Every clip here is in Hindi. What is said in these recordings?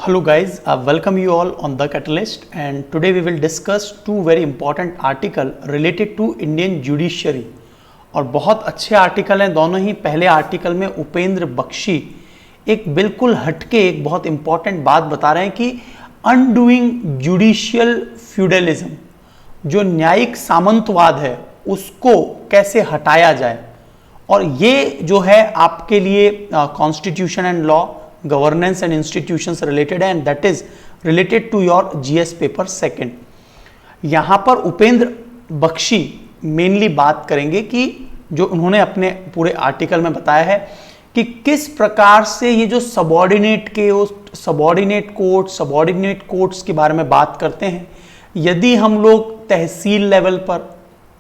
Hello guys, welcome you all on The Catalyst, and today we will discuss two very important article related to Indian judiciary। और बहुत अच्छे आर्टिकल हैं दोनों ही। पहले आर्टिकल में उपेंद्र बख्शी एक बिल्कुल हटके एक बहुत इंपॉर्टेंट बात बता रहे हैं कि अनडूइंग जुडिशियल फ्यूडलिज्म, जो न्यायिक सामंतवाद है उसको कैसे हटाया जाए। और ये जो है आपके लिए constitution and law, governance and institutions related है, and that is related to your GS paper second. यहां पर उपेंद्र बख्शी मेनली बात करेंगे कि जो उन्होंने अपने पूरे आर्टिकल में बताया है कि किस प्रकार से ये जो सबऑर्डिनेट कोर्ट्स के बारे में बात करते हैं। यदि हम लोग तहसील लेवल पर,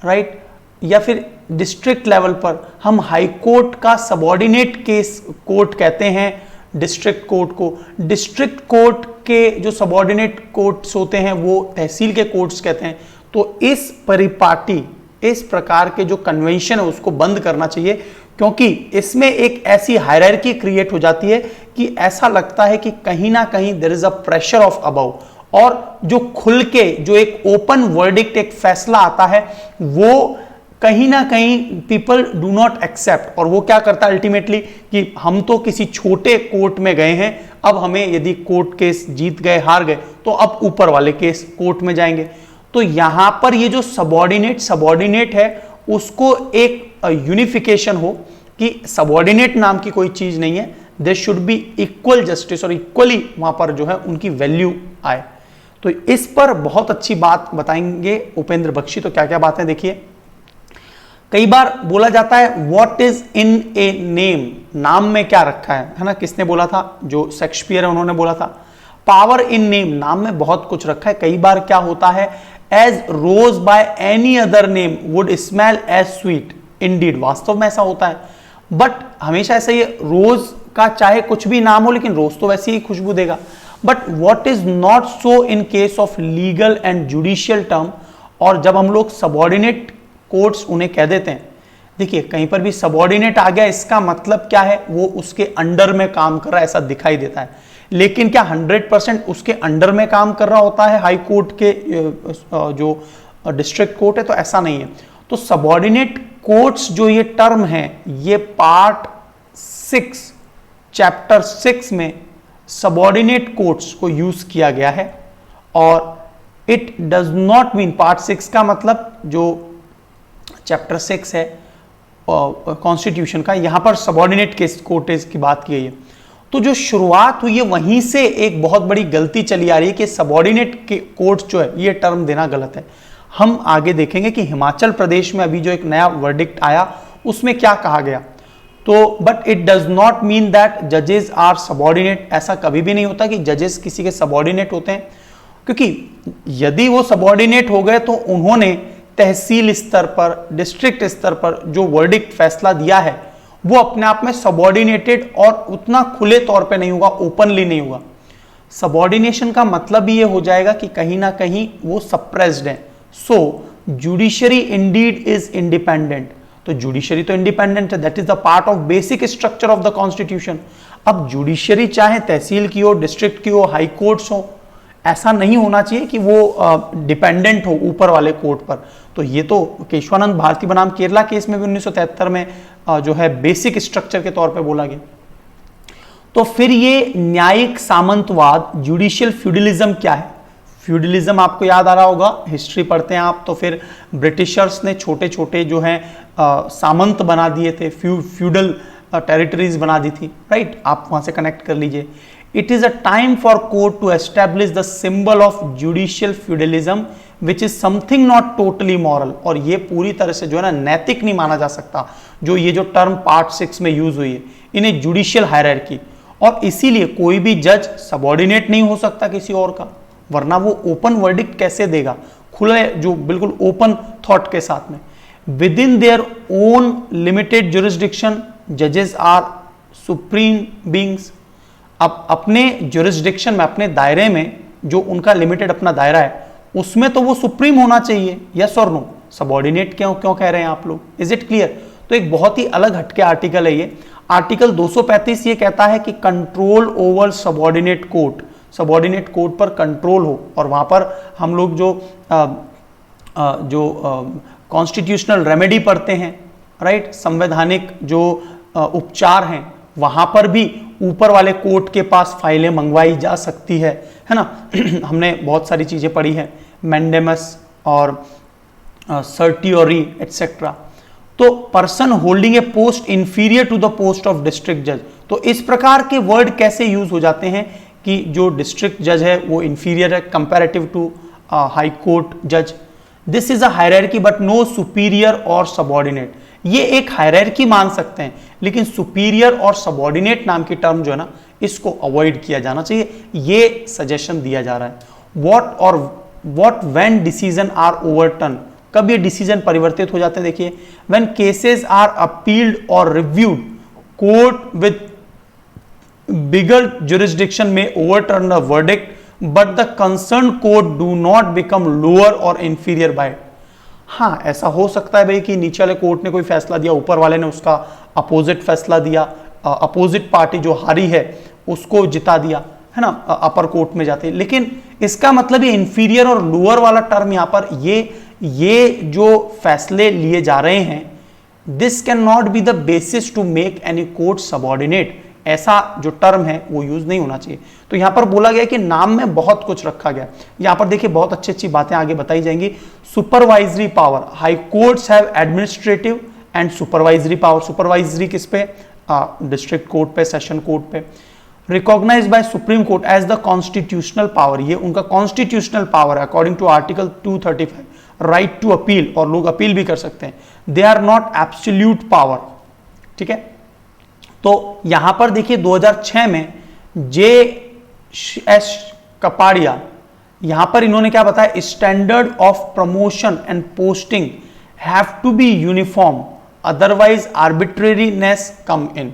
राइट, या फिर डिस्ट्रिक्ट लेवल पर हम हाई कोर्ट का सबऑर्डिनेट केस कोर्ट कहते हैं डिस्ट्रिक्ट कोर्ट को, डिस्ट्रिक्ट कोर्ट के जो सबऑर्डिनेट कोर्ट्स होते हैं वो तहसील के कोर्ट्स कहते हैं। तो इस परिपाटी, इस प्रकार के जो कन्वेंशन है उसको बंद करना चाहिए, क्योंकि इसमें एक ऐसी हायरार्की क्रिएट हो जाती है कि ऐसा लगता है कि कहीं ना कहीं there is a pressure of above, और जो खुल के जो एक ओपन वर्डिक्ट, एक फैसला आता है वो कहीं ना कहीं पीपल डू नॉट एक्सेप्ट। और वो क्या करता है अल्टीमेटली कि हम तो किसी छोटे कोर्ट में गए हैं, अब हमें यदि कोर्ट केस जीत गए, हार गए, तो अब ऊपर वाले केस कोर्ट में जाएंगे। तो यहां पर ये जो सबऑर्डिनेट है उसको एक यूनिफिकेशन हो कि सबऑर्डिनेट नाम की कोई चीज नहीं है, there should be equal justice, और इक्वली वहां पर जो है उनकी वैल्यू आए। तो इस पर बहुत अच्छी बात बताएंगे उपेंद्र बख्शी। तो क्या क्या बातें देखिए। कई बार बोला जाता है what is in a name, नाम में क्या रखा है ना। किसने बोला था? जो शेक्सपियर है उन्होंने बोला था पावर इन नेम, नाम में बहुत कुछ रखा है। कई बार क्या होता है as rose by any other name would smell as sweet indeed, वास्तव में ऐसा होता है। बट हमेशा ऐसा ही रोज का चाहे कुछ भी नाम हो लेकिन रोज तो वैसे ही खुशबू देगा। But what is not so in case of legal and judicial term. और जब हम लोग सबऑर्डिनेट कोर्ट्स उन्हें कह देते हैं, देखिए कहीं पर भी सबऑर्डिनेट आ गया इसका मतलब क्या है, वो उसके अंडर में काम कर रहा है ऐसा दिखाई देता है। लेकिन क्या 100% उसके अंडर में काम कर रहा होता है हाई कोर्ट के जो डिस्ट्रिक्ट कोर्ट है? तो ऐसा नहीं है। तो सबऑर्डिनेट कोर्ट्स जो ये टर्म है ये पार्ट 6 चैप्टर 6 में सबऑर्डिनेट कोर्ट्स को यूज किया गया है। और it does not mean, part 6 का मतलब जो चैप्टर 6 है कॉन्स्टिट्यूशन का, यहां पर सबऑर्डिनेट केस कोर्टेज की बात की गई है। तो जो शुरुआत हुई है वहीं से एक बहुत बड़ी गलती चली आ रही है कि सबऑर्डिनेट के कोर्ट्स जो है ये टर्म देना गलत है। हम आगे देखेंगे कि हिमाचल प्रदेश में अभी जो एक नया वर्डिक्ट आया उसमें क्या कहा गया। तो but it does not mean that जजेस आर सबऑर्डिनेट, ऐसा कभी भी नहीं होता कि जजेस किसी के सबऑर्डिनेट होते हैं, क्योंकि यदि वो सबऑर्डिनेट हो गए तो उन्होंने तहसील स्तर पर, डिस्ट्रिक्ट स्तर पर जो वर्डिक्ट फैसला दिया है वो अपने आप में सबऑर्डिनेटेड और उतना खुले तौर पे नहीं होगा, ओपनली नहीं होगा। सबऑर्डिनेशन का मतलब ये हो जाएगा कि कहीं ना कहीं वो सप्रेस्ड है। सो जुडिशरी इंडीड इज इंडिपेंडेंट। तो जुडिशरी तो इंडिपेंडेंट है, that is the part of basic structure of the constitution. अब जुडिशरी चाहे तहसील की हो, डिस्ट्रिक्ट की हो, हाई कोर्ट्स हो, ऐसा नहीं होना चाहिए कि वो डिपेंडेंट हो ऊपर वाले कोर्ट पर। तो ये तो केशवानंद भारती बनाम केरला केस में भी 1973 में जो है बेसिक स्ट्रक्चर के तौर पे बोला गया। तो फिर ये न्यायिक सामंतवाद, जुडिशियल फ्यूडलिज्म क्या है? फ्यूडलिज्म आपको याद आ रहा होगा, हिस्ट्री पढ़ते हैं आप तो फिर ब्रिटिशर्स ने छोटे छोटे जो हैं सामंत बना दिए थे, फ्यूडल टेरिटरीज बना दी थी, राइट। आप वहां से कनेक्ट कर लीजिए। It is a time for court to establish the symbol of judicial feudalism, which is something not totally moral। और ये पूरी तरह से जो है ना नैतिक नहीं माना जा सकता, जो ये जो टर्म पार्ट 6 में यूज हुई है, इन्हें जुडिशियल हायरार्की। और इसीलिए कोई भी जज सबऑर्डिनेट नहीं हो सकता किसी और का, वरना वो ओपन वर्डिक्ट कैसे देगा, खुले जो बिल्कुल ओपन थॉट के साथ में। With in their own limited jurisdiction जजेस आर सुप्रीम बींग्स। अब अपने जुरिस्डिक्शन में, अपने दायरे में जो उनका लिमिटेड अपना दायरा है उसमें तो वो सुप्रीम होना चाहिए, यस और नो। सबऑर्डिनेट क्यों कह रहे हैं आप लोग? Is it clear? तो एक बहुत ही अलग हटके आर्टिकल है ये। आर्टिकल 235 ये कहता है कि control over subordinate court, subordinate court पर कंट्रोल हो और वहां पर हम लोग जो कॉन्स्टिट्यूशनल रेमेडी पढ़ते हैं, राइट, संवैधानिक जो उपचार हैं, वहां पर भी ऊपर वाले कोर्ट के पास फाइलें मंगवाई जा सकती है ना। हमने बहुत सारी चीजें पढ़ी हैं, मैंडेमस और सर्टियोरी एटसेट्रा। तो person holding a post inferior to the post of district जज, तो इस प्रकार के वर्ड कैसे यूज हो जाते हैं कि जो डिस्ट्रिक्ट जज है वो इंफीरियर है कंपैरेटिव टू हाई कोर्ट जज। This is a hierarchy but no superior और सबॉर्डिनेट। ये एक हायरार्की मान सकते हैं, लेकिन सुपीरियर और सबॉर्डिनेट नाम की टर्म जो है ना, इसको अवॉइड किया जाना चाहिए, ये सजेशन दिया जा रहा है। What when decision are overturn, कब ये डिसीजन परिवर्तित हो जाते हैं, देखिए, व्हेन केसेस आर अपील्ड और reviewed, court with bigger jurisdiction में overturn the verdict but the concern court do not become lower और इंफीरियर बाय। हाँ, ऐसा हो सकता है भाई कि नीचे वाले कोर्ट ने कोई फैसला दिया, ऊपर वाले ने उसका अपोजिट फैसला दिया, अपोजिट पार्टी जो हारी है उसको जिता दिया, है ना, अपर कोर्ट में जाते। लेकिन इसका मतलब ये इंफीरियर और लोअर वाला टर्म यहां पर ये जो फैसले लिए जा रहे हैं, this can not be the basis to make any court subordinate, ऐसा जो टर्म है वो यूज नहीं होना चाहिए। तो यहां पर बोला गया कि नाम में बहुत कुछ रखा गया। यहां पर देखिए बहुत अच्छी अच्छी बातें आगे बताई जाएंगी। Supervisory power, high courts have administrative and supervisory power. Supervisory किस पे? डिस्ट्रिक्ट कोर्ट पे, सेशन कोर्ट पे। Recognized by supreme court as the constitutional power, ये उनका कॉन्स्टिट्यूशनल पावर है according to article 235। Right to appeal, और लोग अपील भी कर सकते हैं। They are not absolute power, ठीक है। तो यहां पर देखिए 2006 में JS कपाड़िया, यहां पर इन्होंने क्या बताया, standard of promotion and posting have to be uniform otherwise arbitrariness come in.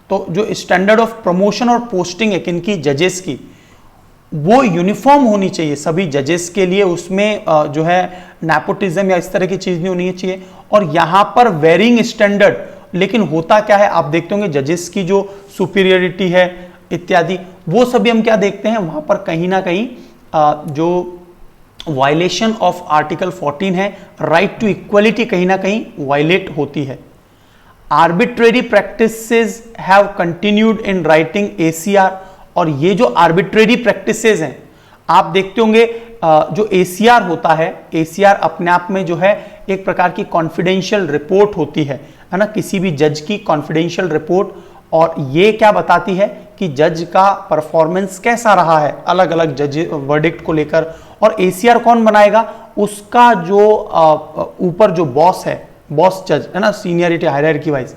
तो जो स्टैंडर्ड ऑफ प्रमोशन और पोस्टिंग है किनकी, जजेस की, वो यूनिफॉर्म होनी चाहिए सभी जजेस के लिए। उसमें जो है नेपोटिज्म या इस तरह की चीज नहीं होनी चाहिए। और यहां पर वेरिंग स्टैंडर्ड, लेकिन होता क्या है, आप देखते होंगे जजेस की जो सुपीरियरिटी है इत्यादि, वो सभी हम क्या देखते हैं, वहां पर कहीं ना कहीं जो वायलेशन ऑफ आर्टिकल 14 है, राइट टू इक्वलिटी, कहीं ना कहीं वायलेट होती है। Arbitrary practices have continued in writing ACR, और ये जो आर्बिट्रेरी प्रैक्टिसेस हैं, आप देखते होंगे जो ACR होता है, ACR अपने आप में जो है एक प्रकार की कॉन्फिडेंशियल रिपोर्ट होती है ना, किसी भी जज की कॉन्फिडेंशियल रिपोर्ट। और ये क्या बताती है कि जज का परफॉर्मेंस कैसा रहा है अलग अलग जज वर्डिक्ट को लेकर। और ACR कौन बनाएगा, उसका जो ऊपर जो बॉस है, बॉस जज है ना, सीनियरिटी हायरार्की वाइज।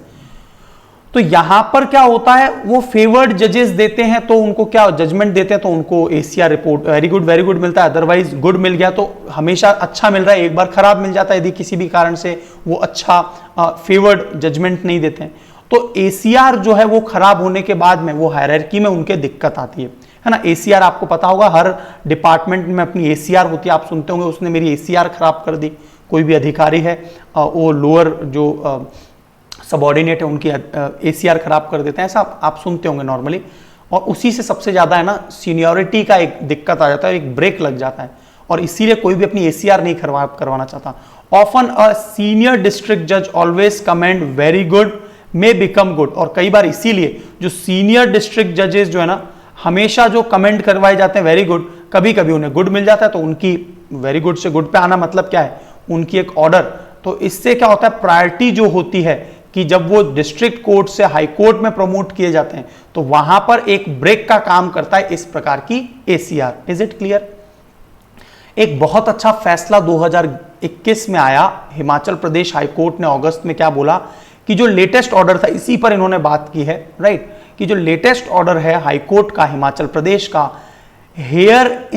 तो यहां पर क्या होता है, वो फेवर्ड जजेस देते हैं तो उनको क्या जजमेंट देते हैं, तो उनको ACR रिपोर्ट वेरी गुड मिलता है, अदरवाइज गुड मिल गया तो हमेशा अच्छा मिल रहा है, एक बार खराब मिल जाता है यदि किसी भी कारण से वो अच्छा फेवर्ड जजमेंट नहीं देते हैं। तो ACR जो है वो खराब होने के बाद में वो हायरार्की में उनके दिक्कत आती है ना। ACR आपको पता होगा, हर डिपार्टमेंट में अपनी ACR होती है, आप सुनते होंगे उसने मेरी ACR खराब कर दी। कोई भी अधिकारी है वो लोअर जो सबॉर्डिनेट है उनकी ACR खराब कर देते हैं, ऐसा आप सुनते होंगे नॉर्मली। और उसी से सबसे ज्यादा है ना सीनियरिटी का एक दिक्कत आ जाता है, एक ब्रेक लग जाता है, और इसीलिए कोई भी अपनी ACR नहीं करवाना चाहता। ऑफन अ सीनियर डिस्ट्रिक्ट जज always commend very good may become good, और कई बार इसीलिए जो सीनियर डिस्ट्रिक्ट जजेस जो है ना, हमेशा जो कमेंट करवाए जाते हैं वेरी गुड, कभी कभी उन्हें गुड मिल जाता है, तो उनकी वेरी गुड से गुड पे आना मतलब क्या है, उनकी एक ऑर्डर। तो इससे क्या होता है, प्रायोरिटी जो होती है कि जब वो डिस्ट्रिक्ट कोर्ट से हाई कोर्ट में प्रमोट किए जाते हैं तो वहां पर एक ब्रेक का काम करता है इस प्रकार की ACR। Is it clear? एक बहुत अच्छा फैसला 2021 में आया, हिमाचल प्रदेश हाई कोर्ट ने अगस्त में क्या बोला कि जो लेटेस्ट ऑर्डर था, इसी पर इन्होंने बात की है, राइट, कि जो लेटेस्ट ऑर्डर है हाई कोर्ट का हिमाचल प्रदेश का, here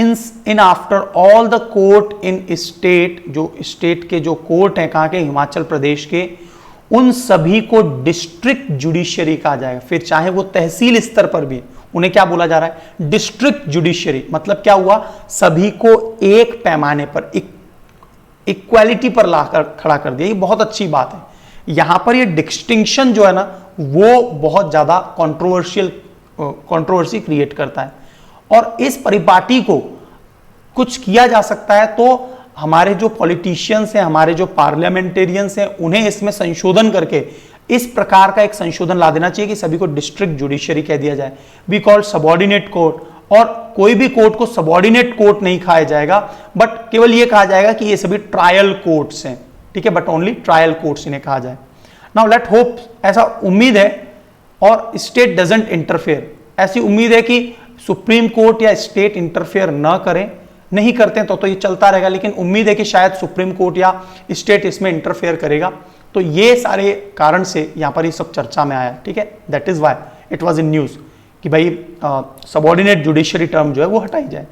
in after all the court in state, जो स्टेट के जो कोर्ट हैं कहां के, हिमाचल प्रदेश के, उन सभी को डिस्ट्रिक्ट जुडिशियरी कहा जाएगा। फिर चाहे वो तहसील स्तर पर भी, उन्हें क्या बोला जा रहा है, डिस्ट्रिक्ट जुडिशियरी। मतलब क्या हुआ, सभी को एक पैमाने पर, इक्वालिटी पर लाकर खड़ा कर दिया। ये बहुत अच्छी बात है। यहां पर ये डिस्टिंक्शन जो है ना, वो बहुत ज्यादा कंट्रोवर्सी क्रिएट करता है। और इस परिपाटी को कुछ किया जा सकता है तो हमारे जो पॉलिटिशियंस हैं, हमारे जो पार्लियामेंटेरियंस हैं, उन्हें इसमें संशोधन करके इस प्रकार का एक संशोधन ला देना चाहिए कि सभी को डिस्ट्रिक्ट जुडिशरी कह दिया जाए, बी कॉल्ड सबऑर्डिनेट कोर्ट। और कोई भी कोर्ट को सबऑर्डिनेट कोर्ट नहीं कहा जाएगा, बट केवल यह कहा जाएगा कि ये सभी ट्रायल कोर्ट्स हैं, ठीक है, बट ओनली ट्रायल कोर्ट्स इन्हें कहा जाए। नाउ लेट होप, ऐसा उम्मीद है, और स्टेट डजंट इंटरफेयर, ऐसी उम्मीद है कि सुप्रीम कोर्ट या स्टेट इंटरफेयर ना करें, नहीं करते हैं तो ये चलता रहेगा, लेकिन उम्मीद है कि शायद सुप्रीम कोर्ट या स्टेट इसमें इंटरफेयर करेगा। तो ये सारे कारण से यहां पर ये सब चर्चा में आया, ठीक है, that is why it was in news कि भाई सबऑर्डिनेट जुडिशरी टर्म जो है वो हटाई जाए।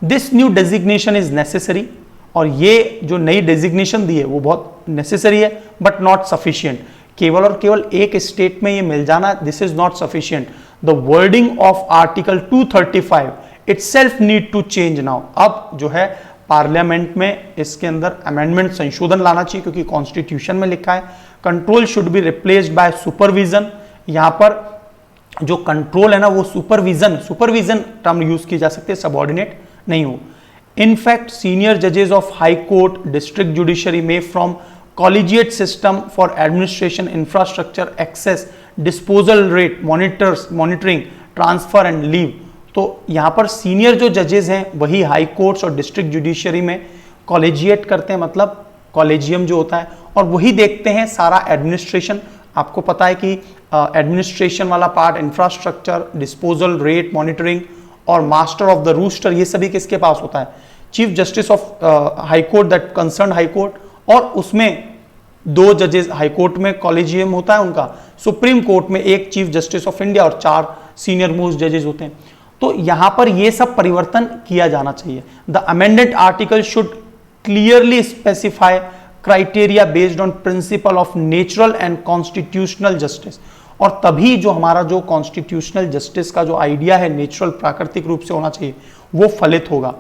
This new designation is necessary, और ये जो नई डेजिग्नेशन दी है वो बहुत नेसेसरी है, बट नॉट सफिशिएंट। केवल और केवल एक स्टेट में ये मिल जाना, this is not sufficient. The wording of article 235 itself need to change now. अब जो है पार्लियामेंट में इसके अंदर अमेंडमेंट, संशोधन लाना चाहिए, क्योंकि कॉन्स्टिट्यूशन में लिखा है control should be replaced by supervision. यहां पर जो कंट्रोल है ना वो सुपरविजन टर्म यूज की जा सकती है, सबऑर्डिनेट नहीं हो। इनफैक्ट सीनियर जजेस of high court, district judiciary में from collegiate system for administration, infrastructure, access, disposal rate, monitoring, transfer and leave. तो यहां पर सीनियर जो जजेस हैं वही हाई कोर्ट्स और डिस्ट्रिक्ट जुडिशरी में कॉलेजिएट करते हैं, मतलब कॉलेजियम जो होता है, और वही देखते हैं सारा एडमिनिस्ट्रेशन। आपको पता है कि एडमिनिस्ट्रेशन वाला part, infrastructure, disposal rate, monitoring और मास्टर ऑफ द रूस्टर, ये सभी किसके पास होता है? Chief justice of high court, that concern high court, और उसमें 2 जजेस हाई कोर्ट में कॉलेजियम होता है उनका, सुप्रीम कोर्ट में 1 चीफ जस्टिस ऑफ इंडिया और 4 सीनियर मोस्ट जजेस होते हैं। तो यहां पर यह सब परिवर्तन किया जाना चाहिए। The amended article should clearly specify criteria based on principle of natural and constitutional justice, और तभी जो हमारा जो कॉन्स्टिट्यूशनल जस्टिस का जो आइडिया है, नेचुरल, प्राकृतिक रूप से होना चाहिए, वो फलित होगा।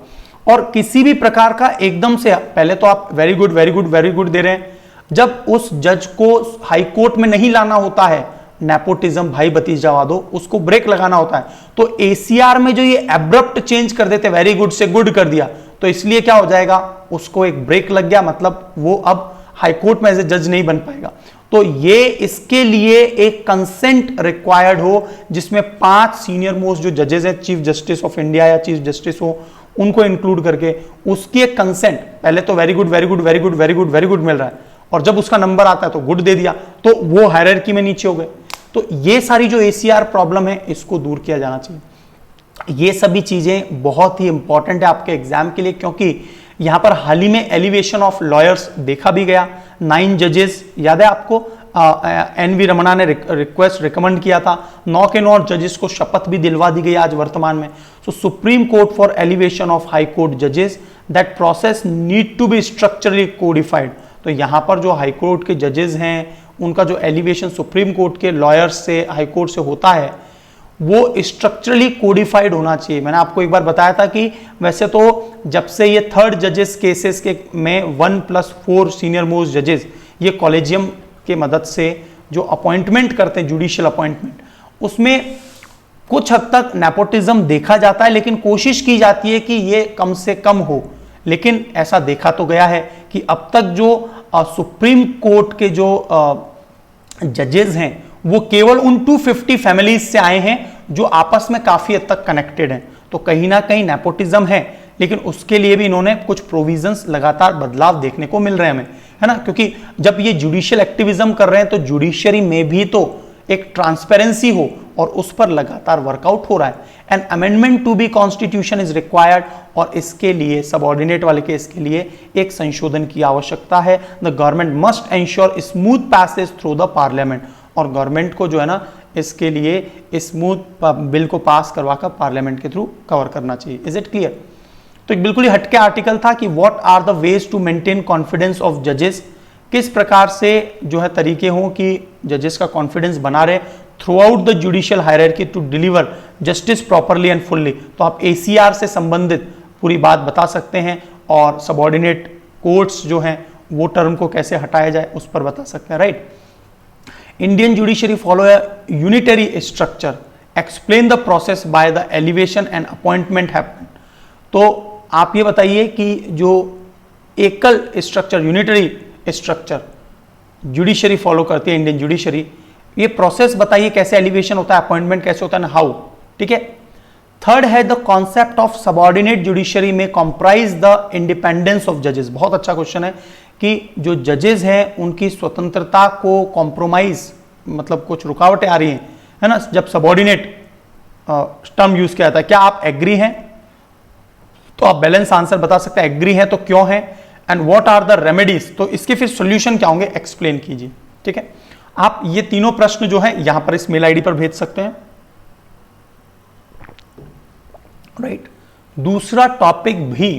और किसी भी प्रकार का एकदम से, पहले तो आप very good very good very good they रहे हैं, जब उस जज को हाई कोर्ट में नहीं लाना होता है, नेपोटिज्म, भाई भतीजावा दो, उसको ब्रेक लगाना होता है, तो एसीआर में जो ये एब्रप्ट चेंज कर देते, वेरी गुड से गुड कर दिया, तो इसलिए क्या हो जाएगा, उसको एक ब्रेक लग गया, मतलब वो अब हाई कोर्ट में एज ए जज नहीं बन पाएगा। तो ये इसके लिए एक कंसेंट रिक्वायर्ड हो, जिसमें 5 सीनियर मोस्ट जो जजेस हैं, चीफ जस्टिस ऑफ इंडिया या चीफ जस्टिस हो, उनको इंक्लूड करके उसकी एक कंसेंट, पहले तो very good very good very good very good very good मिल रहा है, और जब उसका नंबर आता है तो गुड दे दिया, तो वो हायरार्की में नीचे हो गए। तो ये सारी जो एसीआर प्रॉब्लम है, इसको दूर किया जाना चाहिए। ये सभी चीजें बहुत ही इंपॉर्टेंट है आपके एग्जाम के लिए, क्योंकि यहां पर हाल ही में एलिवेशन ऑफ लॉयर्स देखा भी गया। 9 जजेस, याद है आपको, एन.वी. रमणा ने रिकमेंड किया था, 9 के 9 जजेस को शपथ भी दिलवा दी गई आज वर्तमान में। So Supreme Court for elevation of high court जजेस, that process need to be structurally codified. तो यहां पर जो हाई कोर्ट के जजेस हैं, उनका जो एलिवेशन सुप्रीम कोर्ट के लॉयर्स से, हाई कोर्ट से होता है, वो स्ट्रक्चरली कोडिफाइड होना चाहिए। मैंने आपको एक बार बताया था कि वैसे तो जब से ये 3rd जजेस केसेस के में 1+4 सीनियर मोस्ट जजेस, ये कॉलेजियम के मदद से जो अपॉइंटमेंट करते हैं, जुडिशियल अपॉइंटमेंट, उसमें कुछ हद तक नेपोटिज्म देखा जाता है, लेकिन कोशिश की जाती है कि ये कम से कम हो। लेकिन ऐसा देखा तो गया है कि अब तक जो सुप्रीम कोर्ट के जो जजेस हैं, वो केवल उन 250 फैमिलीज से आए हैं जो आपस में काफी हद तक कनेक्टेड हैं। तो कहीं ना कहीं नेपोटिज्म है, लेकिन उसके लिए भी इन्होंने कुछ प्रोविजंस, लगातार बदलाव देखने को मिल रहे हैं हमें, है ना, क्योंकि जब ये जुडिशियल एक्टिविज्म कर रहे हैं तो जुडिशरी में भी तो एक ट्रांसपेरेंसी हो, और उस पर लगातार वर्कआउट हो रहा है। An amendment to be constitution is required, और इसके लिए सबऑर्डिनेट वाले केस के लिए एक संशोधन की आवश्यकता है। The government must ensure smooth passage through the parliament, और गवर्नमेंट को जो है ना, इसके लिए स्मूथ बिल को पास करवाकर पार्लियामेंट के थ्रू कवर करना चाहिए। Is it clear? तो एक बिल्कुल ही हटके आर्टिकल था कि what are the ways to maintain confidence of जजेस, किस प्रकार से जो है तरीके हों कि जजेस का कॉन्फिडेंस बना रहे throughout the judicial hierarchy to deliver justice properly and fully. तो आप एसीआर से संबंधित पूरी बात बता सकते हैं, और सबऑर्डिनेट कोर्ट्स जो हैं वो टर्म को कैसे हटाया जाए उस पर बता सकते हैं, right. Indian judiciary follow A unitary structure explain the process by the elevation and appointment happen. तो आप ये बताइए कि जो एकल structure, unitary structure judiciary follow करती है, इंडियन जुडिशरी, ये प्रोसेस बताइए कैसे एलिवेशन होता है, अपॉइंटमेंट कैसे होता है, हाउ। ठीक है। थर्ड है the concept of subordinate judiciary में कॉम्प्राइज द इंडिपेंडेंस ऑफ जजेस। बहुत अच्छा क्वेश्चन है कि जो जजेस हैं उनकी स्वतंत्रता को कॉम्प्रोमाइज, मतलब कुछ रुकावटें आ रही हैं, है ना, जब सबऑर्डिनेट टर्म यूज किया जाता है। क्या आप एग्री हैं? तो आप बैलेंस आंसर बता सकते हैं, एग्री हैं तो क्यों है, and what are the remedies, तो इसके फिर सॉल्यूशन क्या होंगे, एक्सप्लेन कीजिए। ठीक है। आप ये तीनों प्रश्न जो है यहां पर इस मेल आईडी पर भेज सकते हैं। राइट। दूसरा टॉपिक भी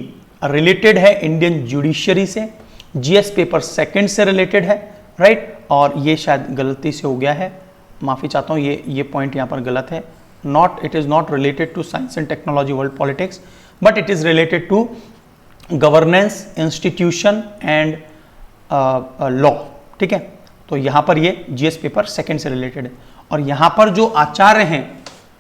रिलेटेड है इंडियन जुडिशरी से, जीएस पेपर सेकंड से रिलेटेड है। राइट। और ये शायद गलती से हो गया है, माफी चाहता हूं, ये पॉइंट यहां पर गलत है। Not, it is not related to science and technology world politics, but it is related to governance, institution and law. ठीक है। तो यहां पर ये जीएस पेपर सेकंड से रिलेटेड है। और यहां पर जो आचार्य हैं,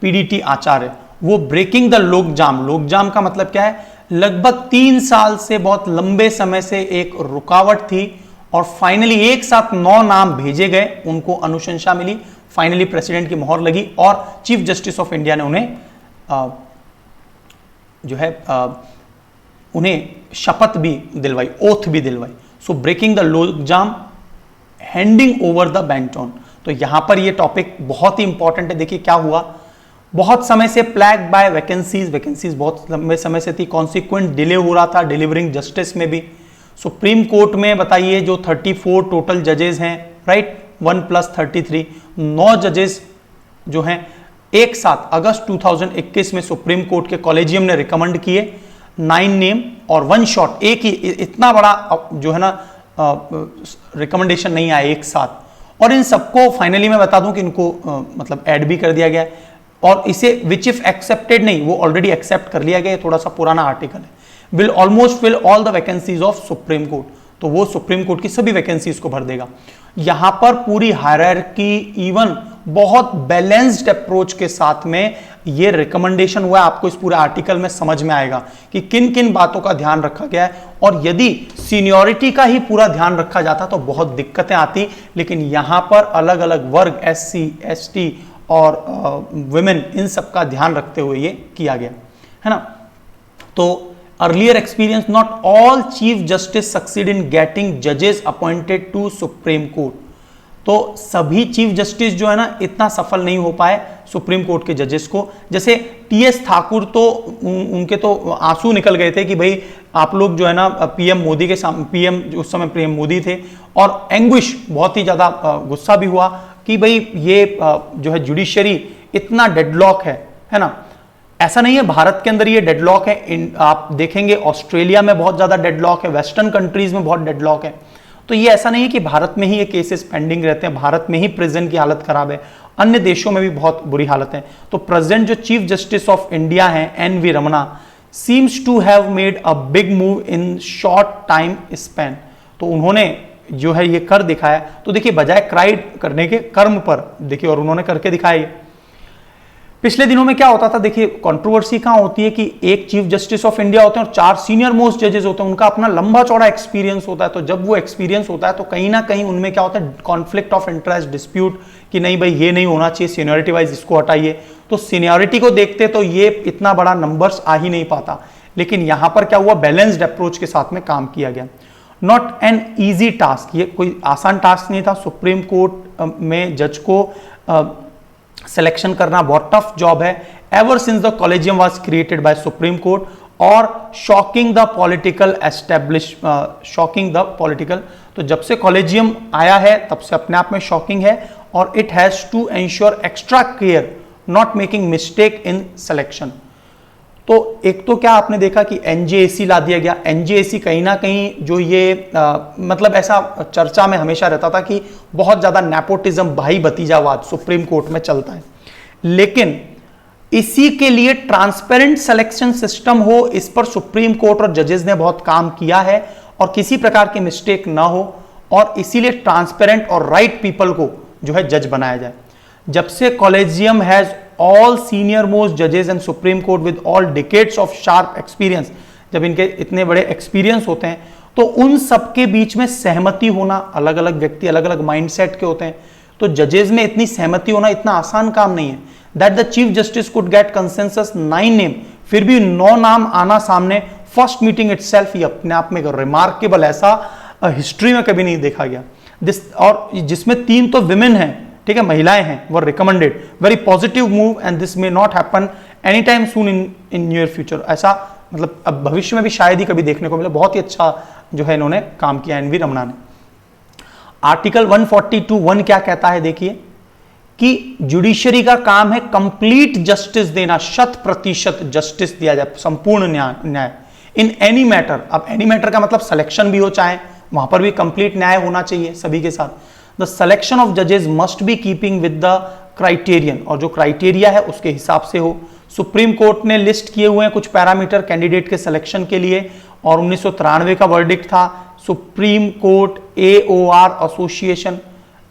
पीडीटी आचार्य, वो ब्रेकिंग द लोकजाम, लोकजाम का मतलब क्या है, लगभग 3 साल से, बहुत लंबे समय से एक रुकावट थी और फाइनली एक साथ 9 नाम भेजे गए, उनको अनुशंसा मिली, फाइनली प्रेसिडेंट की मोहर लगी और चीफ जस्टिस ऑफ इंडिया ने उन्हें जो है उन्हें शपथ भी दिलवाई, ओथ भी दिलवाई। So breaking the logjam, handing over the baton. तो यहां पर ये टॉपिक बहुत ही इंपॉर्टेंट है। देखिए क्या हुआ, बहुत समय से प्लैग बाय वैकेंसीज बहुत लंबे समय से थी, कॉन्सिक्वेंट डिले हो रहा था डिलीवरिंग जस्टिस में भी। सुप्रीम कोर्ट में बताइए जो 34 टोटल जजेस हैं, राइट, 1 + 33, 9 जजेस जो हैं एक साथ अगस्त 2021 में सुप्रीम कोर्ट के कॉलेजियम ने रिकमेंड किए, 9 नेम और 1 शॉट, एक ही, इतना बड़ा जो है ना रिकमेंडेशन नहीं आया एक साथ। और इन सबको फाइनली मैं बता दूं कि इनको मतलब ऐड भी कर दिया गया है, और इसे विच इफ एक्सेप्टेड नहीं, वो ऑलरेडी एक्सेप्ट कर लिया गया, थोड़ा सा पुराना आर्टिकल है। Will almost fill all the vacancies of supreme court, तो वो सुप्रीम कोर्ट की सभी वैकेंसीज को भर देगा। यहां पर पूरी हायरार्की, इवन बहुत बैलेंस्ड अप्रोच के साथ में ये रिकमेंडेशन हुआ है। आपको इस पूरे आर्टिकल में समझ में आएगा कि किन किन बातों का ध्यान रखा गया है, और यदि सीनियरिटी का ही पूरा ध्यान रखा जाता तो बहुत दिक्कतें आती, लेकिन यहां पर अलग अलग वर्ग, SC, ST और वुमेन, इन सब का ध्यान रखते हुए ये किया गया है ना। तो earlier experience, not all chief justice succeed in getting जजेस अपॉइंटेड टू सुप्रीम कोर्ट। तो सभी चीफ जस्टिस जो है ना इतना सफल नहीं हो पाए सुप्रीम कोर्ट के जजेस को। जैसे TS ठाकुर, तो उनके तो आंसू निकल गए थे कि भाई आप लोग जो है ना PM मोदी के सामने, PM उस समय PM मोदी थे, और एंग्विश, बहुत ही ज्यादा गुस्सा भी हुआ कि भाई ये जो है जुडिशरी इतना डेडलॉक है ना। ऐसा नहीं है भारत के अंदर ये डेडलॉक है, आप देखेंगे ऑस्ट्रेलिया में बहुत ज्यादा डेडलॉक है, वेस्टर्न कंट्रीज में बहुत डेडलॉक है। तो ये ऐसा नहीं है कि भारत में ही ये केसेस पेंडिंग रहते हैं, भारत में ही प्रेजेंट की हालत खराब है, अन्य देशों में भी बहुत बुरी हालत है। तो प्रेजेंट जो चीफ जस्टिस ऑफ इंडिया है NV Ramana, seems to have made a big move in short time span. तो उन्होंने जो है ये कर दिखाया। तो देखिए बजाय क्राइड करने के कर्म पर देखिए, और उन्होंने करके दिखाया। पिछले दिनों में क्या होता था, देखिए कंट्रोवर्सी कहां होती है कि एक चीफ जस्टिस ऑफ इंडिया होते हैं और 4 सीनियर मोस्ट जजेस होते हैं, उनका अपना लंबा चौड़ा एक्सपीरियंस होता है। तो जब वो एक्सपीरियंस होता है तो कहीं ना कहीं उनमें क्या होता है, कॉन्फ्लिक्ट ऑफ इंटरेस्ट, डिस्प्यूट, कि नहीं भाई ये नहीं होना चाहिए, सीनियरिटी वाइज इसको हटाइए। तो सीनियरिटी को देखते तो ये इतना बड़ा नंबर्स आ ही नहीं पाता, लेकिन यहां पर क्या हुआ, बैलेंस्ड अप्रोच के साथ में काम किया गया। नॉट एन ईजी टास्क, ये कोई आसान टास्क नहीं था। सुप्रीम कोर्ट में जज को सिलेक्शन करना बहुत टफ जॉब है। Ever since the collegium was created by supreme Court, और shocking the political shocking the political, तो जब से कॉलेजियम आया है तब से अपने आप में शॉकिंग है। और it has to ensure extra care, not making mistake in selection. तो एक तो क्या आपने देखा कि NJAC ला दिया गया। NJAC कहीं ना कहीं जो ये मतलब ऐसा चर्चा में हमेशा रहता था कि बहुत ज्यादा नेपोटिज्म, भाई भतीजावाद सुप्रीम कोर्ट में चलता है, लेकिन इसी के लिए ट्रांसपेरेंट सिलेक्शन सिस्टम हो, इस पर सुप्रीम कोर्ट और जजेस ने बहुत काम किया है, और किसी प्रकार की मिस्टेक ना हो, और इसीलिए ट्रांसपेरेंट और राइट पीपल को जो है जज बनाया जाए। जब से collegium has all senior most judges and Supreme Court with all decades of sharp experience, जब इनके इतने बड़े एक्सपीरियंस होते हैं तो उन सबके बीच में सहमति होना, अलग अलग व्यक्ति अलग अलग माइंडसेट के होते हैं, तो जजेस में इतनी सहमति होना इतना आसान काम नहीं है। That the chief justice could get consensus 9 name, फिर भी 9 नाम आना सामने फर्स्ट मीटिंग इटसेल्फ, ये अपने आप में रिमार्केबल, ऐसा हिस्ट्री में कभी नहीं देखा गया। और जिसमें 3 तो विमेन हैं, ठीक है, महिलाएं हैं, वो recommended, very positive move and this may not happen any time soon in near future. ऐसा मतलब अब भविष्य में भी शायद ही कभी देखने को मिले। बहुत ही अच्छा जो है इन्होंने काम किया एन वी रमणा ने। आर्टिकल 142(1) क्या कहता है, देखिए कि जुडिशरी का काम है कंप्लीट जस्टिस देना, 100% जस्टिस दिया जाए, संपूर्ण न्याय इन एनी मैटर। अब एनी मैटर का मतलब सिलेक्शन भी हो, चाहे वहां पर भी कंप्लीट न्याय होना चाहिए सभी के साथ। द सिलेक्शन ऑफ जजेस must be keeping with the criterion, और जो क्राइटेरिया है उसके हिसाब से हो। सुप्रीम कोर्ट ने लिस्ट किए हुए हैं कुछ पैरामीटर कैंडिडेट के सिलेक्शन के लिए, और 1993 का वर्डिक्ट था सुप्रीम कोर्ट AOR एसोसिएशन,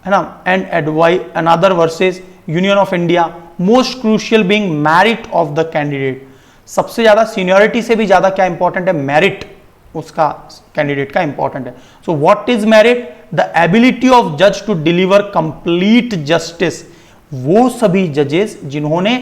है ना, and advice another versus union of India, most crucial being merit of the candidate. सबसे ज्यादा सीनियरिटी से भी ज्यादा क्या इंपॉर्टेंट है, मेरिट उसका कैंडिडेट का इंपॉर्टेंट है। So what is merit, the ability of जज टू डिलीवर कंप्लीट जस्टिस। वो सभी जजेस जिन्होंने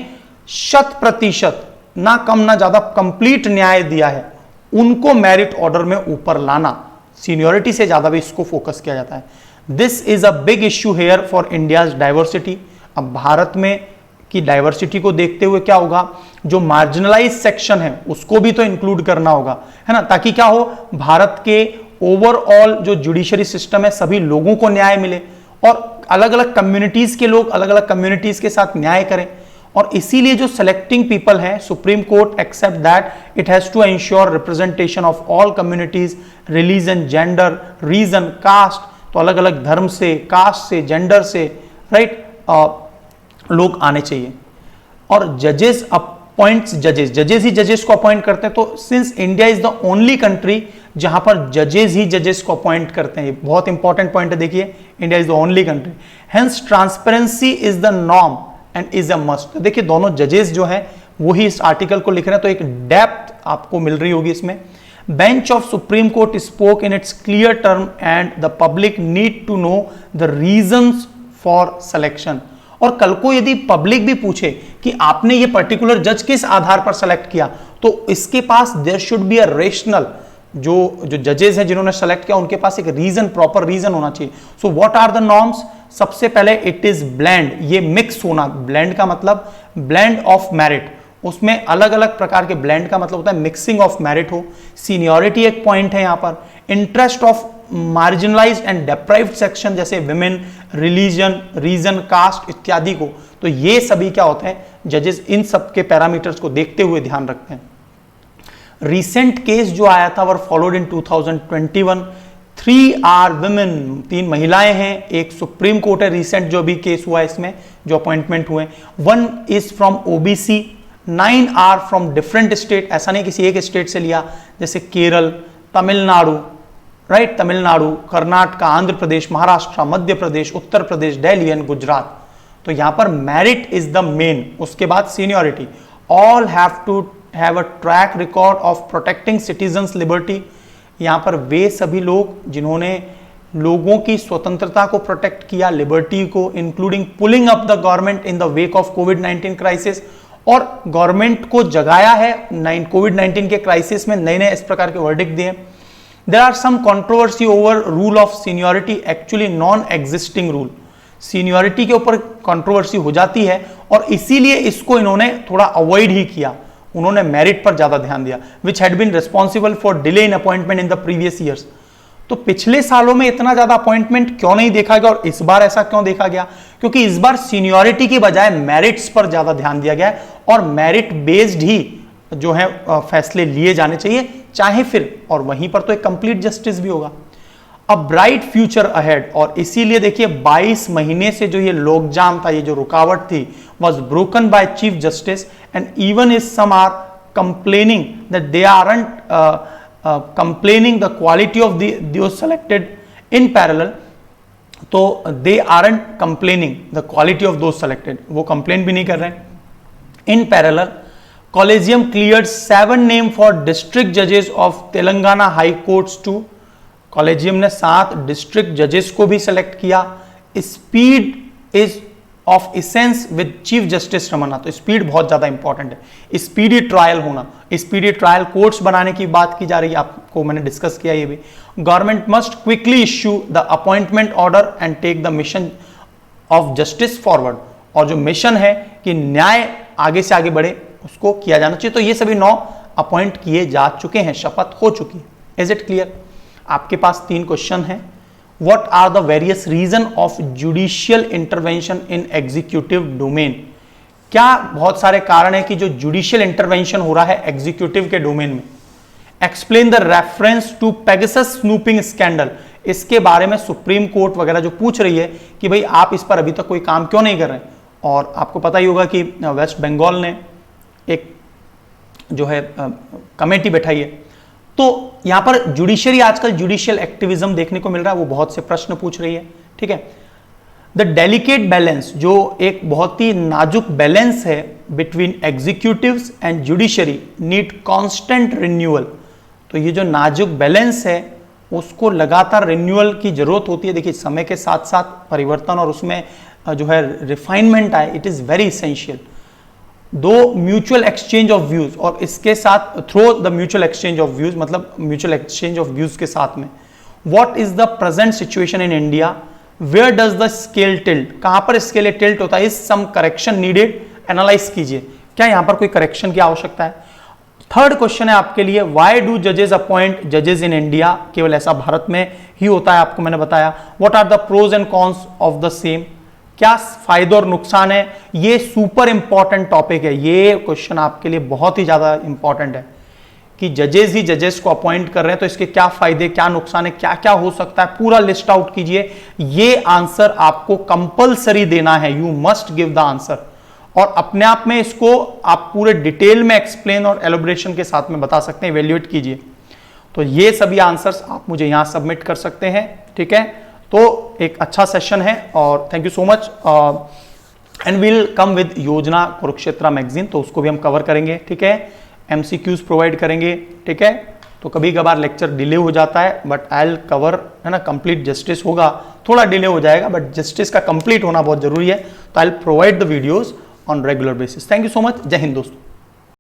100% ना कम ना ज्यादा कंप्लीट न्याय दिया है, उनको मेरिट ऑर्डर में ऊपर लाना। सीनियरिटी से ज्यादा भी इसको फोकस किया जाता है। This is a big issue here for India's diversity. अब भारत में की डाइवर्सिटी को देखते हुए क्या होगा, जो मार्जिनलाइज सेक्शन है उसको भी तो इंक्लूड करना होगा, है ना, ताकि क्या हो, भारत के ओवरऑल जो जुडिशरी सिस्टम है सभी लोगों को न्याय मिले और अलग अलग कम्युनिटीज के लोग अलग अलग कम्युनिटीज के साथ न्याय करें। और इसीलिए जो सेलेक्टिंग पीपल है, supreme court except that it has to ensure representation of all communities, religion, gender, region, caste, तो अलग अलग धर्म से, कास्ट से, जेंडर से, राइट, लोग आने चाहिए। और जजेस अपॉइंट्स जजेस ही जजेस को अपॉइंट करते हैं। तो since India is the only country जहां पर जजेस ही जजेस को अपॉइंट करते हैं, ये बहुत इंपॉर्टेंट पॉइंट है, देखिए India is the only country, hence transparency is the norm and is a must. तो देखिए दोनों जजेस जो हैं वही इस आर्टिकल को लिख रहे हैं, तो एक डेप्थ आपको मिल रही होगी इसमें। Bench of supreme court spoke in its clear term and the public need to know the reasons for selection. और कल को यदि पब्लिक भी पूछे कि आपने ये पर्टिकुलर जज किस आधार पर सेलेक्ट किया, तो इसके पास there should be a rational, जो जजेस हैं जिन्होंने सेलेक्ट किया उनके पास एक रीजन, प्रॉपर रीजन होना चाहिए। So what are the norms, सबसे पहले इट इज ब्लेंड, ये मिक्स होना, ब्लेंड का मतलब ब्लेंड ऑफ मेरिट, उसमें अलग अलग प्रकार के, ब्लेंड का मतलब होता है मिक्सिंग ऑफ मेरिट हो। सीनियरिटी एक पॉइंट है यहां पर। Interest of marginalized and deprived section जैसे विमेन, रिलीजन, रीजन, कास्ट इत्यादि को, तो ये सभी क्या होते हैं, जजेस इन सब के पैरामीटर्स को देखते हुए ध्यान रखते हैं। रिसेंट केस जो आया था were followed in 2021, 3 are women, 3 महिलाएं हैं, एक सुप्रीम कोर्ट है, रिसेंट जो भी केस हुआ है इसमें जो अपॉइंटमेंट हुए, 1 is from OBC, 9 are from different state, ऐसा नहीं किसी एक स्टेट से लिया, जैसे केरल, तमिलनाडु, राइट, तमिलनाडु, कर्नाटका, आंध्र प्रदेश, महाराष्ट्र, मध्य प्रदेश, उत्तर प्रदेश, दिल्ली एंड गुजरात। तो यहां पर मेरिट इज द मेन, उसके बाद seniority. All have to have a track record of protecting citizens liberty. यहां पर वे सभी लोग जिन्होंने लोगों की स्वतंत्रता को प्रोटेक्ट किया, लिबर्टी को, including pulling up the government in the wake of covid crisis, और गवर्नमेंट को जगाया है कोविड-19 के क्राइसिस में, नए नए इस प्रकार के वर्डिक्ट दिए। There are some controversy over rule of seniority, actually non-existing rule. Seniority के ऊपर controversy हो जाती है और इसीलिए इसको इन्होंने थोड़ा avoid ही किया, उन्होंने merit पर ज्यादा ध्यान दिया, which had been responsible for delay in appointment in the previous years. तो पिछले सालों में इतना ज्यादा अपॉइंटमेंट क्यों नहीं देखा गया और इस बार ऐसा क्यों देखा गया, क्योंकि इस बार सीनियरिटी की बजाय मेरिट्स पर ज्यादा ध्यान दिया गया है और मेरिट बेस्ड ही जो है फैसले लिए जाने चाहिए, चाहे फिर, और वहीं पर तो एक कंप्लीट जस्टिस भी होगा। अ ब्राइट फ्यूचर अहेड, और इसीलिए देखिए 22 महीने से जो ये लॉकजाम था, ये जो रुकावट थी, was broken by chief justice and even is some are complaining that they aren't complaining the quality of those selected in parallel, तो they aren't complaining the quality of those selected, वो complain भी नहीं कर रहे हैं, In parallel, Collegium cleared 7 names for district judges of Telangana High Courts too. Collegium ने 7 डिस्ट्रिक्ट जजेस को भी सेलेक्ट किया. Speed is of essence with chief justice Ramana. तो स्पीड बहुत ज्यादा इंपॉर्टेंट है, स्पीडी ट्रायल होना. स्पीडी ट्रायल कोर्ट्स बनाने की बात की जा रही है, आपको मैंने डिस्कस किया ये भी. Government must quickly issue the appointment order and take the mission of justice forward. और जो मिशन है कि न्याय आगे से आगे बढ़े, उसको किया जाना चाहिए. तो ये सभी 9 अपॉइंट किए जा चुके हैं, शपथ हो चुकी है. Is it clear? आपके पास 3 क्वेश्चन हैं. What are the various reason of judicial intervention in executive domain? क्या बहुत सारे कारण है कि जो जुडिशियल इंटरवेंशन हो रहा है एग्जीक्यूटिव के डोमेन में. Explain the reference to Pegasus snooping scandal. इसके बारे में सुप्रीम कोर्ट वगैरह जो पूछ रही है कि भाई आप इस पर अभी तक कोई काम क्यों नहीं कर रहे. और आपको पता ही होगा कि वेस्ट बंगाल ने एक जो है कमेटी बैठाई है. तो यहां पर जुडिशरी, आजकल जुडिशियल एक्टिविज्म देखने को मिल रहा है, वो बहुत से प्रश्न पूछ रही है. ठीक है. द डेलिकेट बैलेंस, जो एक बहुत ही नाजुक बैलेंस है between executives and judiciary, need constant renewal. तो ये जो नाजुक बैलेंस है उसको लगातार रिन्यूअल की जरूरत होती है. देखिए समय के साथ साथ परिवर्तन और उसमें जो है रिफाइनमेंट आए, इट इज वेरी इसेंशियल. दो म्यूचुअल एक्सचेंज ऑफ व्यूज, और इसके साथ through the mutual exchange of views, मतलब म्यूचुअल एक्सचेंज ऑफ व्यूज के साथ में, what is the present situation in India, where does the scale tilt, कहां पर स्केल टिल्ट होता है, is some correction needed, analyse कीजिए क्या यहां पर कोई करेक्शन की आवश्यकता है. थर्ड क्वेश्चन है आपके लिए, व्हाई डू जजेस अपॉइंट जजेस इन इंडिया, केवल ऐसा भारत में ही होता है, आपको मैंने बताया. What are the pros and cons of the same, क्या फायदे और नुकसान है. ये सुपर इंपॉर्टेंट टॉपिक है, ये क्वेश्चन आपके लिए बहुत ही ज्यादा इंपॉर्टेंट है कि जजेस ही जजेस को अपॉइंट कर रहे हैं तो इसके क्या फायदे क्या नुकसान है, क्या क्या हो सकता है, पूरा लिस्ट आउट कीजिए. ये आंसर आपको कंपल्सरी देना है, you must give the answer. और अपने आप में इसको आप पूरे डिटेल में एक्सप्लेन और एलोब्रेशन के साथ में बता सकते हैं, इवेल्युएट कीजिए. तो ये सभी आंसर्स आप मुझे यहां सबमिट कर सकते हैं. ठीक है, तो एक अच्छा सेशन है और thank you so much. And will come with योजना कुरुक्षेत्र मैगजीन, तो उसको भी हम कवर करेंगे. ठीक है, एमसीक्यूज प्रोवाइड करेंगे. ठीक है, तो कभी कभार लेक्चर डिले हो जाता है बट आई विल कवर, है ना. कंप्लीट जस्टिस होगा, थोड़ा डिले हो जाएगा बट जस्टिस का कंप्लीट होना बहुत जरूरी है. तो I will provide the videos on regular basis. Thank you so much. जय हिंद दोस्तों.